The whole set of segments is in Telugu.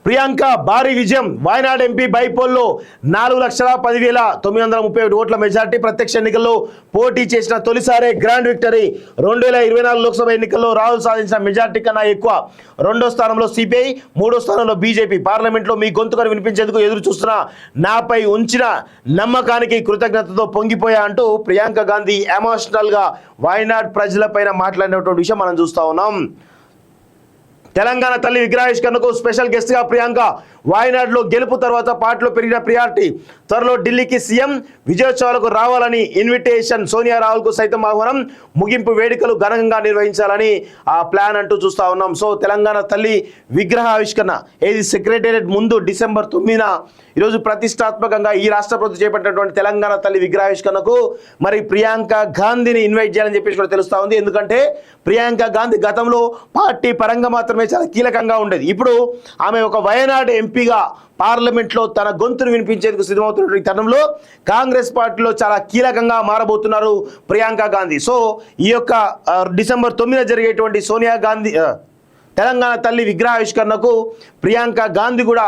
ప్రియాంక భారీ విజయం. వాయనాడ్ ఎంపీ బైపోల్లో 4,10,931 ఓట్ల మెజార్టీ. ప్రత్యక్ష ఎన్నికల్లో పోటీ చేసిన తొలిసారే గ్రాండ్ విక్టరీ. 2024 లోక్సభ ఎన్నికల్లో రాహుల్ సాధించిన మెజార్టీ కన్నా ఎక్కువ. రెండో స్థానంలో సిపిఐ, మూడో స్థానంలో బీజేపీ. పార్లమెంట్లో మీ గొంతుకను వినిపించేందుకు ఎదురు చూస్తున్న నాపై ఉంచిన నమ్మకానికి కృతజ్ఞతతో పొంగిపోయా అంటూ ప్రియాంక గాంధీ ఎమోషనల్గా వాయనాడ్ ప్రజలపైన మాట్లాడినటువంటి విషయం మనం చూస్తా ఉన్నాం. తెలంగాణ తల్లి విగ్రహావిష్కరణకు స్పెషల్ గెస్ట్గా ప్రియాంక. వాయనాడ్లో గెలుపు తర్వాత పార్టీలో పెరిగిన ప్రియారిటీ. త్వరలో ఢిల్లీకి సీఎం విజయోత్సవాలకు రావాలని ఇన్విటేషన్. సోనియా రాహుల్కు సైతం ఆహ్వానం. ముగింపు వేడుకలు ఘనంగా నిర్వహించాలని ఆ ప్లాన్ అంటూ చూస్తూ ఉన్నాం. సో తెలంగాణ తల్లి విగ్రహావిష్కరణ ఏది సెక్రటేరియట్ ముందు డిసెంబర్ 9న ఈరోజు ప్రతిష్టాత్మకంగా ఈ రాష్ట్ర ప్రభుత్వం చేపట్టినటువంటి తెలంగాణ తల్లి విగ్రహావిష్కరణకు మరి ప్రియాంక గాంధీని ఇన్వైట్ చేయాలని చెప్పేసి కూడా తెలుస్తూ ఉంది. ఎందుకంటే ప్రియాంక గాంధీ గతంలో పార్టీ పరంగా మాత్రమే చాలా కీలకంగా ఉండేది. ఇప్పుడు ఆమె ఒక వయనాడ్ ఎంపీగా పార్లమెంట్లో తన గొంతును వినిపించేందుకు సిద్ధమవుతున్న తరుణంలో కాంగ్రెస్ పార్టీలో చాలా కీలకంగా మారబోతున్నారు ప్రియాంక గాంధీ. సో ఈ యొక్క డిసెంబర్ 9న జరిగేటువంటి సోనియా గాంధీ తెలంగాణ తల్లి విగ్రహావిష్కరణకు ప్రియాంక గాంధీ కూడా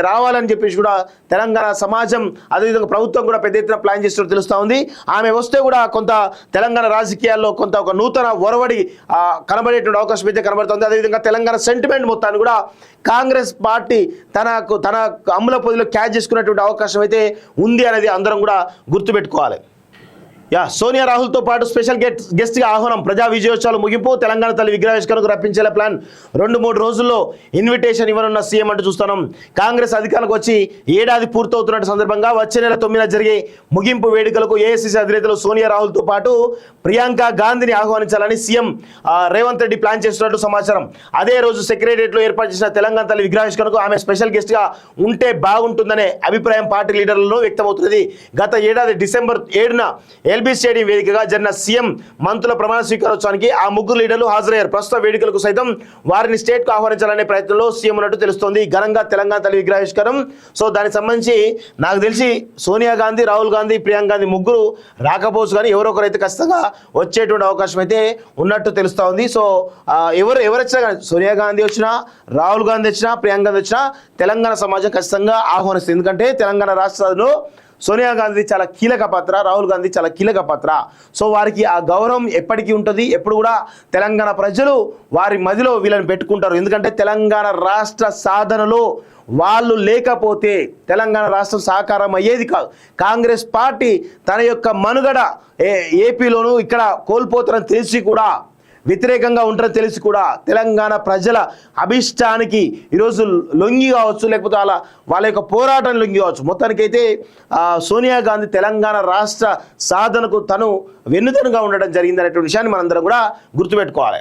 రావాలని చెప్పేసి కూడా తెలంగాణ సమాజం అదేవిధంగా ప్రభుత్వం కూడా పెద్ద ఎత్తున ప్లాన్ చేస్తున్నట్టు తెలుస్తూ ఉంది. ఆమె వస్తే కూడా కొంత తెలంగాణ రాజకీయాల్లో కొంత ఒక నూతన ఒరవడి కనబడేటువంటి అవకాశం అయితే కనబడుతుంది. అదేవిధంగా తెలంగాణ సెంటిమెంట్ మొత్తాన్ని కూడా కాంగ్రెస్ పార్టీ తన అమ్ముల పొదిలో క్యాచ్ చేసుకునేటువంటి అవకాశం అయితే ఉంది అనేది అందరం కూడా గుర్తుపెట్టుకోవాలి. సోనియా రాహుల్తో పాటు స్పెషల్ గెస్ట్గా ఆహ్వానం. ప్రజా విజయోత్సవాలు ముగింపు. తెలంగాణ తల్లి విగ్రహావిష్కరణకు రప్పించేలా ప్లాన్. 2-3 రోజుల్లో ఇన్విటేషన్ ఇవ్వనున్న సీఎం అంటూ చూస్తున్నాం. కాంగ్రెస్ అధికారులకు వచ్చి ఏడాది పూర్తవుతున్న సందర్భంగా వచ్చే నెల 9న జరిగే ముగింపు వేడుకలకు ఏఐసీసీ అధినేతలు సోనియా రాహుల్తో పాటు ప్రియాంక గాంధీని ఆహ్వానించాలని సీఎం రేవంత్ రెడ్డి ప్లాన్ చేస్తున్నట్టు సమాచారం. అదే రోజు సెక్రటేరియట్లో ఏర్పాటు చేసిన తెలంగాణ తల్లి విగ్రహావిష్కరణకు ఆమె స్పెషల్ గెస్ట్గా ఉంటే బాగుంటుందనే అభిప్రాయం పార్టీ లీడర్లలో వ్యక్తమవుతున్నది. గత ఏడాది డిసెంబర్ 7న ఎల్బీ స్టేడియం వేదికగా జరిగిన సీఎం మంత్రుల ప్రమాణ స్వీకారోత్సవానికి ఆ ముగ్గురు లీడర్లు హాజరయ్యారు. ప్రస్తుత వేడుకలకు సైతం వారిని స్టేట్కు ఆహ్వానించాలనే ప్రయత్నంలో సీఎం ఉన్నట్టు తెలుస్తోంది. ఘనంగా తెలంగాణ తల్లి విగ్రహావిష్కరణం. సో దానికి సంబంధించి నాకు తెలిసి సోనియా గాంధీ, రాహుల్ గాంధీ, ప్రియాంక గాంధీ ముగ్గురు రాకపోవచ్చు, కానీ ఎవరో ఒకరైతే ఖచ్చితంగా వచ్చేటువంటి అవకాశం అయితే ఉన్నట్టు తెలుస్తూ ఉంది. సో ఎవరు వచ్చినా కానీ సోనియా గాంధీ వచ్చినా, రాహుల్ గాంధీ వచ్చినా, ప్రియాంక గాంధీ వచ్చినా తెలంగాణ సమాజం ఖచ్చితంగా ఆహ్వానిస్తుంది. ఎందుకంటే తెలంగాణ రాష్ట్రంలో సోనియా గాంధీ చాలా కీలక పాత్ర, రాహుల్ గాంధీ చాలా కీలక పాత్ర. సో వారికి ఆ గౌరవం ఎప్పటికీ ఉంటుంది. ఎప్పుడు కూడా తెలంగాణ ప్రజలు వారి మదిలో వీళ్ళని పెట్టుకుంటారు. ఎందుకంటే తెలంగాణ రాష్ట్ర సాధనలో వాళ్ళు లేకపోతే తెలంగాణ రాష్ట్రం సాకారం అయ్యేది కాదు. కాంగ్రెస్ పార్టీ తన యొక్క మనుగడ ఏపీలోనూ ఇక్కడ కోల్పోతారని తెలిసి కూడా, వ్యతిరేకంగా ఉంటారని తెలిసి కూడా తెలంగాణ ప్రజల అభిష్టానికి ఈరోజు లొంగి కావచ్చు, లేకపోతే వాళ్ళ యొక్క పోరాటం లొంగి కావచ్చు. మొత్తానికైతే సోనియా గాంధీ తెలంగాణ రాష్ట్ర సాధనకు తను వెన్నుదన్నుగా ఉండడం జరిగిందనేటువంటి విషయాన్ని మనందరం కూడా గుర్తుపెట్టుకోవాలి.